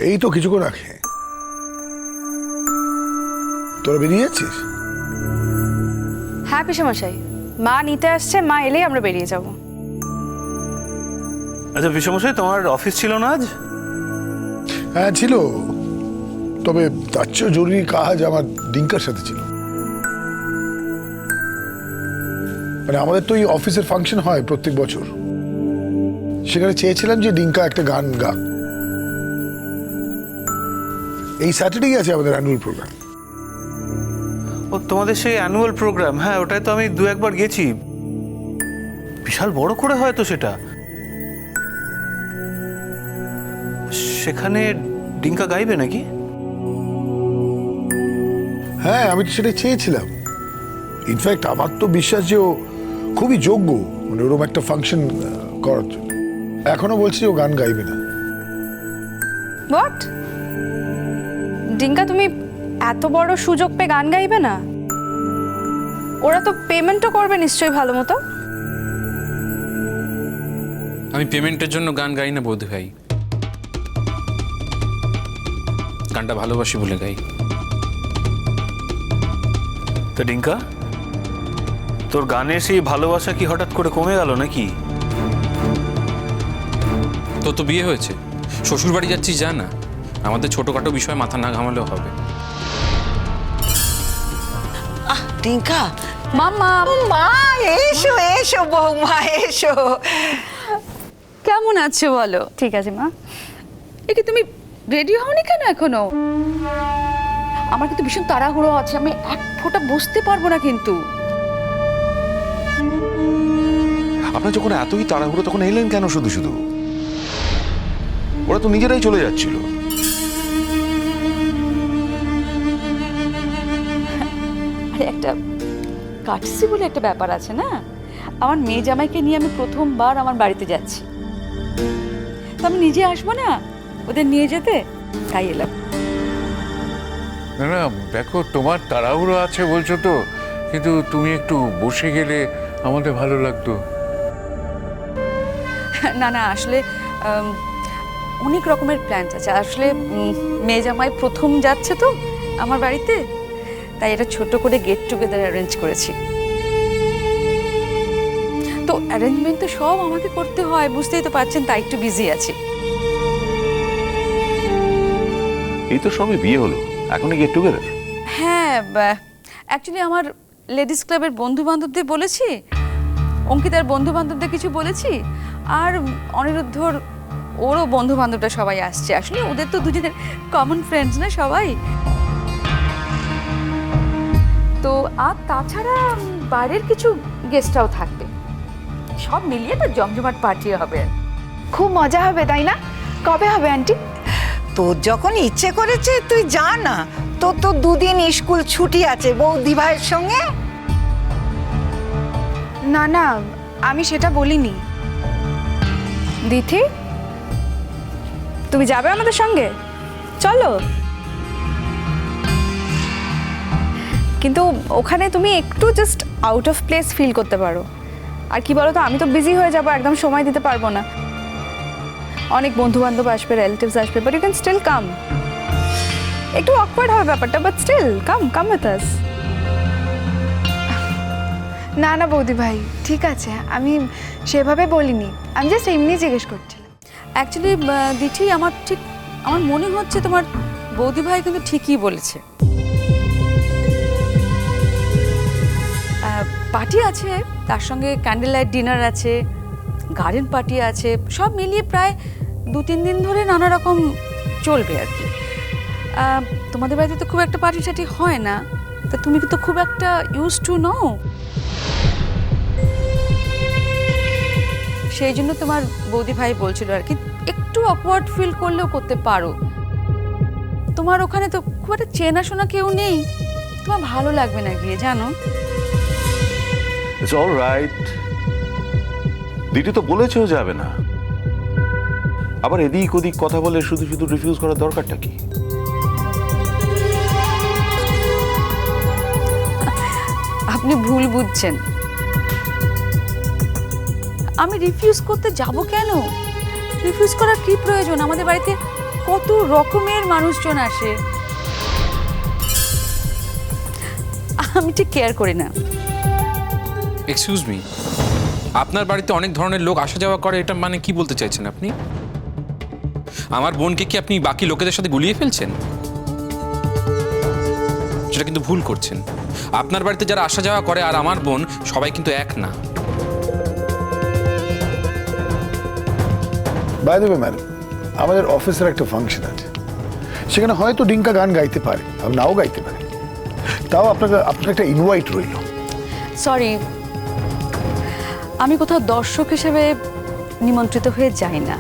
এই তো কিছুক্ষণ আগে। তোরা বেরিয়ে যাচ্ছিস? হ্যাঁ পিসেমশাই, মা নিতে আসছে, মা এলেই আমরা বেরিয়ে যাব। আচ্ছা পিসেমশাই, তোমার অফিস ছিল না আজ? হ্যাঁ ছিল, তবে তার চেয়েও জরুরি কাজ আমার ডিঙ্কার সাথে ছিল। মানে আমাদের তো এই অফিসের ফাংশন হয় প্রত্যেক বছর, সেখানে চেয়েছিলাম যে ডিঙ্কা একটা গান গাক। এই স্যাটারডেই আছে আমাদের অ্যানুয়াল প্রোগ্রাম। ও তোমাদের সেই অ্যানুয়াল প্রোগ্রাম? হ্যাঁ, ওটাই তো আমি দু একবার গেছি। বিশাল বড় করে হয় তো সেটা। সেখানে ডিঙ্কা গাইবে নাকি? হ্যাঁ, আমি তো সেটাই চেয়েছিলাম। ইনফ্যাক্ট আমার তো বিশ্বাস যে ও খুবই যোগ্য মানে ওরকম একটা ফাংশন করার জন্য। এখনো বলছি ও গান গাইবে না। হোয়াট? ডিঙ্কা, তুমি এত বড় সুযোগ পেয়ে গান গাইবে না? ওরা তো পেমেন্টও করবে নিশ্চয়ই ভালো মতো। আমি পেমেন্টের জন্য গান গাই না বৌদি ভাই, গানটা ভালোবাসি বলে গাই। তো ডিঙ্কা, তোর গানের সেই ভালোবাসা কি হঠাৎ করে কমে গেল নাকি? তোর তো বিয়ে হয়েছে, শ্বশুর বাড়ি যাচ্ছিস, যা না। আমাদের ছোটখাটো বিষয়ে মাথা না ঘামালেও হবে। টিঙ্কা, মামা, মা এসো এসো বৌমা এসো। কেমন আছো বলো? ঠিক আছে মা। একে তুমি রেডি হওনি কেন এখনো? আমার কিন্তু ভীষণ তাড়াহুড়ো আছে, আমি এক ফোঁটা বসতে পারবো না কিন্তু। আপনার যখন এতই তাড়াহুড়ো তখন এলেন কেন শুধু শুধু? ওরা তো নিজেরাই চলে যাচ্ছিল। আরে একটা কাটসি বলে একটা ব্যাপার আছে না। আমার মেয়ে জামাইকে নিয়ে আমি প্রথমবার আমার বাড়িতে যাচ্ছি, তো আমি নিজে আসবো না ওদের নিয়ে যেতে, তাই এলাম। না না দেখো, তোমার তাড়াহুড়ো আছে বলছো তো, কিন্তু তুমি একটু বসে গেলে আমাদের ভালো লাগতো। না না, আসলে অনেক রকমের প্ল্যান আছে। আসলে মেয়ে জামাই প্রথম যাচ্ছে তো আমার বাড়িতে, তাই এটা ছোট করে গেট টুগেদার অ্যারেঞ্জ করেছি। তো অ্যারেঞ্জমেন্ট তো সব আমাকে করতে হয়, বুঝতেই তো পারছেন, তাই একটু বিজি আছি। এই তো সবে বিয়ে হলো, এখনই গেট টুগেদার? হ্যাঁ, অ্যাকচুয়ালি আমার লেডিস ক্লাবের বন্ধু বান্ধবদের বলেছি, অঙ্কিতার বন্ধু বান্ধবদের কিছু বলেছি, আর অনিরুদ্ধর ওরও বন্ধু বান্ধবরা সবাই আসছে। আসলে ওদের তো দুজনের কমন ফ্রেন্ডস না সবাই। তো আর তাছাড়া বাইরের কিছু গেস্টরাও থাকবে। সব মিলিয়ে তো জমজমাট পার্টি হবে। খুব মজা হবে তাই না? কবে হবে আন্টি? তোর যখন ইচ্ছে করেছে তুই যা না, তোর তো দুদিন স্কুল ছুটি আছে বৌদি ভাইয়ের সঙ্গে। না না, আমি সেটা বলিনি। দিঠি, তুমি যাবে আমাদের সঙ্গে? চলো। কিন্তু ওখানে তুমি একটু just out of place feel করতে পারো। আর কি বলো তো, আমি তো বিজি হয়ে যাবো, একদম সময় দিতে পারবো না। অনেক বন্ধু বান্ধব আসবে, রিলেটিভস আসবে, but you can still come. একটু অকওয়ার্ড হবে ব্যাপারটা, but still come with us. না না বৌদি ভাই, ঠিক আছে, আমি সেভাবে বলিনি, আমি জাস্ট এমনি জিজ্ঞেস করছিলাম। অ্যাকচুয়ালি দিঠি, আমার মনে হচ্ছে তোমার বৌদি ভাই কিন্তু ঠিকই বলেছে। পার্টি আছে, তার সঙ্গে ক্যান্ডেল লাইট ডিনার আছে, গার্ডেন পার্টি আছে, সব মিলিয়ে প্রায় 2-3 দিন ধরে নানা রকম চলবে আর কি। তোমাদের বাড়িতে তো খুব একটা পার্টি টাটি হয় না, তা তুমি তো খুব একটা ইউজ টু নও, সেই জন্য তোমার বৌদি ভাই বলছিল আর কি, একটু অকওয়ার্ড ফিল করলেও করতে পারো। তোমার ওখানে তো খুব একটা চেনাশোনা কেউ নেই, তোমার ভালো লাগবে না গিয়ে, জানো। It's all right. দিদি তো বলেছেও যাবে না, আবার এদিক ওদিক কথা বলে শুধু শুধু রিফিউজ করার দরকারটা কি? আপনি ভুল বুঝছেন। আমি রিফিউজ করতে যাব কেন? রিফিউজ করার কি প্রয়োজন? আমাদের বাড়িতে কত রকমের মানুষজন আসে, আমি ঠিক কেয়ার করি না। এক্সকিউজ মি, আপনার বাড়িতে অনেক ধরনের লোক আসা যাওয়া করে, এটা মানে কি বলতে চাইছেন আপনি? আমার বোনকে কি আপনি বাকি লোকেদের সাথে গুলিয়ে ফেলছেন? সেটা কিন্তু ভুল করছেন। আপনার বাড়িতে যারা আসা যাওয়া করে আর আমার বোন, সবাই কিন্তু এক না। বাই দ্য ওয়ে ম্যাডাম, আমাদের অফিসের একটা ফাংশন আছে, সেখানে হয়তো ডিঙ্কা গান গাইতে পারে, আর নাও গাইতে পারে। তাও আপনার একটা ইনভাইট রইল। সরি, আমি কোথাও দর্শক হিসেবে নিমন্ত্রিত হয়ে যাই না।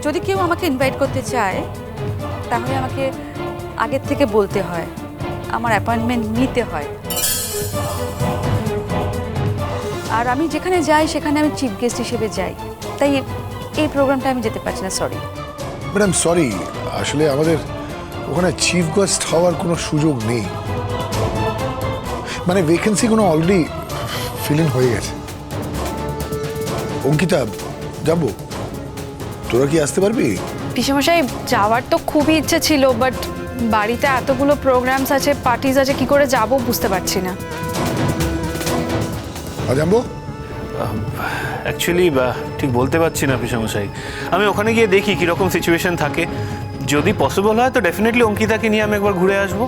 যদি কেউ আমাকে ইনভাইট করতে চায় তাহলে আমাকে আগের থেকে বলতে হয়, আমার অ্যাপয়েন্টমেন্ট নিতে হয়। আর আমি যেখানে যাই সেখানে আমি চিফ গেস্ট হিসেবে যাই, তাই এই প্রোগ্রামটা আমি যেতে পারছি না, সরি। ম্যাডাম সরি, আসলে আমাদের ওখানে চিফ গেস্ট হওয়ার কোনো সুযোগ নেই, মানে ভ্যাকেন্সিগুলো অলরেডি ফিল ইন হয়ে গেছে। অঙ্কিতা, যাবো, তোরা কি আসতে পারবি? পিসেমশাই যাওয়ার তো খুবই ইচ্ছে ছিল, বাট বাড়িতে এতগুলো প্রোগ্রামস আছে, পার্টিজ আছে, কি করে যাব বুঝতে পারছি না। যাবো অ্যাকচুয়ালি ঠিক বলতে পারছি না পিসমশাই। আমি ওখানে গিয়ে দেখি কীরকম সিচুয়েশন থাকে, যদি পসিবল হয় তো ডেফিনেটলি অঙ্কিতাকে নিয়ে আমি একবার ঘুরে আসবো।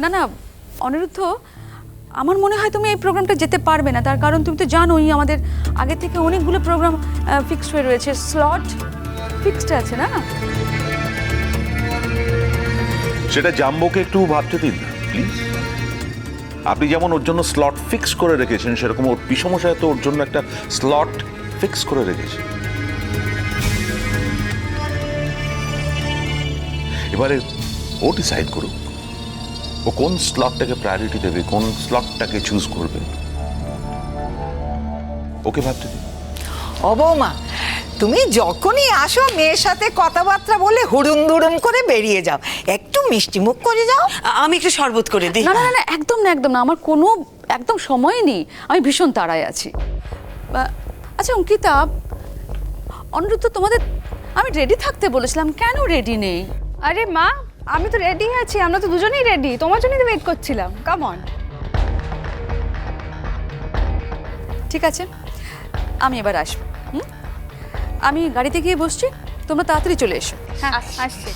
না না অনিরুদ্ধ, আমার মনে হয় তুমি এই প্রোগ্রামটা যেতে পারবে না, তার কারণ তুমি তো জানোই আমাদের আগে থেকে অনেকগুলো প্রোগ্রাম ফিক্সড হয়ে রয়েছে, স্লট ফিক্সড আছে না। সেটা জাম্বোকে একটু ভাবতে দিন প্লিজ। আপনি যেমন ওর জন্য স্লট ফিক্স করে রেখেছেন, সেরকম ওর পিসমশায় তো ওর জন্য একটা স্লট ফিক্স করে রেখেছে। এবারে ও ডিসাইড করুক ও কোন স্লটটাকে প্রায়োরিটি দেবে, কোন স্লটটাকে চুজ করবে, ওকে ভাবতে দিন। ও বৌমা, তুমি যখনই আসো মেয়ের সাথে কথাবার্তা বলে হুড়ুম দুড়ুম করে বেরিয়ে যাও, একটু মিষ্টি মুখ করে যাও। আমি একটু শরবত করে দিই। না না না একদম না, একদম না, আমার কোনো একদম সময় নেই, আমি ভীষণ তাড়ায় আছি। আচ্ছা অঙ্কিতা, অনিরুদ্ধ তোমাদের আমি রেডি থাকতে বলেছিলাম, কেন রেডি নেই? আরে মা, আমি তো রেডি আছি, আমরা তো দুজনেই রেডি, তোমার জন্যই তো ওয়েট করছিলাম, কাম অন। ঠিক আছে, আমি এবার আসবো। আমি গাড়িতে গিয়ে বসছি, তোমরা তাড়াতাড়ি চলে এসো। হ্যাঁ আসছি।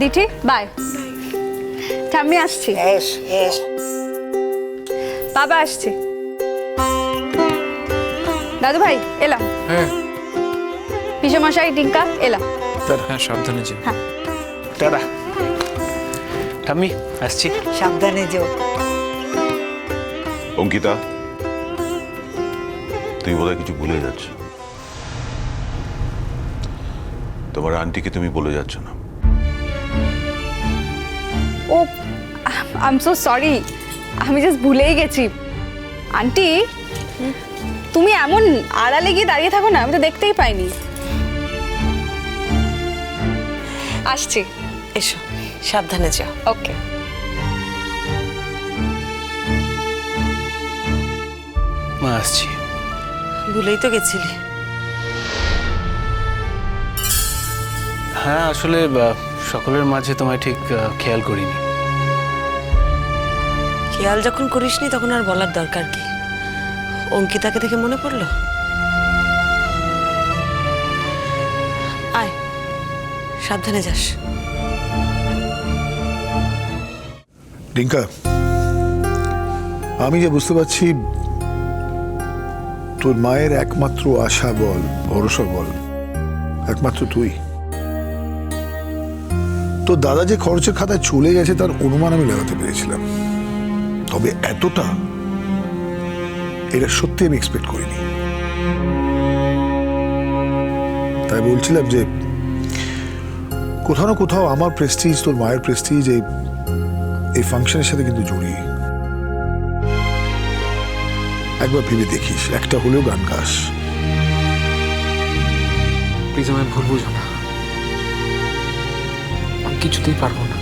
দিঠি বাই, ঠাম্মি আসছি, এস এস। বাবা আসছি, দাদু ভাই এলাম, হ্যাঁ পিসেমশাই ডিঙ্কা এলাম। হ্যাঁ, সাবধানে যে। টাটা ঠাম্মি, আসছি। সাবধানে যেও। অঙ্কিতা, তুমি বোধহয় কিছু ভুলে যাচ্ছ। তোমার আন্টিকে তুমি বলে যাচ্ছ না। ও আই এম সো সরি, আমি জাস্ট ভুলেই গেছি। আন্টি, তুমি এমন আড়ালে গিয়ে দাঁড়িয়ে থাকো না, আমি তো দেখতেই পাইনি। আসছি। এসো, সাবধানে যাও। ওকে। মা আসছি। ভুলেই তো গেছিলি। হ্যাঁ আসলে সকলের মাঝে তোমায় ঠিক খেয়াল করিনি। খেয়াল যখন করিসনি তখন আর বলার দরকার কি? অঙ্কিতাকে দেখে মনে পড়লো। আয়, সাবধানে যাস। ডিঙ্কা, আমি যে বুঝতে পারছি তোর মায়ের একমাত্র আশা বল, ভরসা বল, একমাত্র তুই। তোর দাদা যে খরচের খাতায় চলে গেছে তার অনুমান আমি লাগাতে পেরেছিলাম, তবে এতটা এটা সত্যি আমি এক্সপেক্ট করিনি। তাই বলছিলাম যে কোথাও না কোথাও আমার প্রেস্টিজ, তোর মায়ের প্রেস্টিজ এই ফাংশনের সাথে কিন্তু জড়িয়ে। একবার ভেবে দেখিস, একটা হলেও গান গাস। প্লিজ আমায় ভুল বুঝো না। কিছুতেই পারবো না।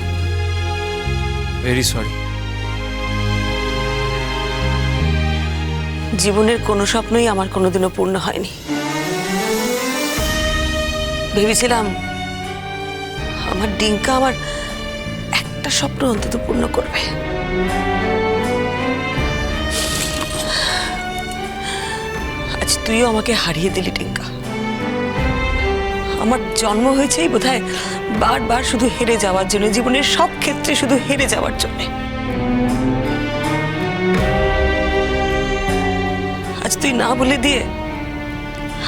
Very sorry. জীবনের কোনো স্বপ্নই আমার কোনোদিনও পূর্ণ হয়নি। ভেবেছিলাম আমার ডিঙ্কা আমার একটা স্বপ্ন অন্তত পূর্ণ করবে। আজ তুইও আমাকে হারিয়ে দিলি ডিঙ্কা। আমার জন্ম হয়েছেই বোধহয় বারবার শুধু হেরে যাওয়ার জন্য, জীবনের সব ক্ষেত্রে শুধু হেরে যাওয়ার জন্য। আজ তুই না বলে দিয়ে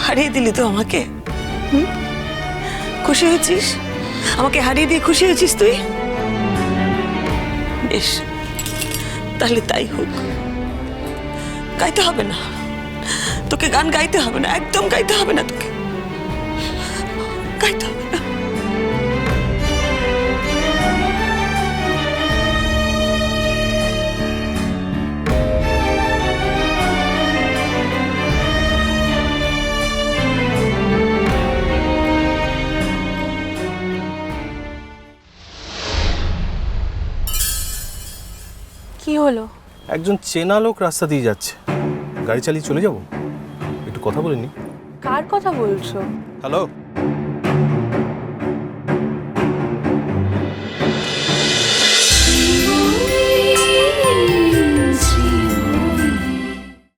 হারিয়ে দিলি তো আমাকে। খুশি হয়েছিস? আমাকে হারিয়ে দিয়ে খুশি হয়েছিস তুই? বেশ, তাহলে তাই হোক। গাইতে হবে না তোকে, গান গাইতে হবে না, একদম গাইতে হবে না তোকে, গাইতে হবে না। কি হলো? একজন চেনা লোক রাস্তা দিয়ে যাচ্ছে, গাড়ি চালিয়ে চলে যাব, একটু কথা বলে নি। কার কথা বলছো? হ্যালো,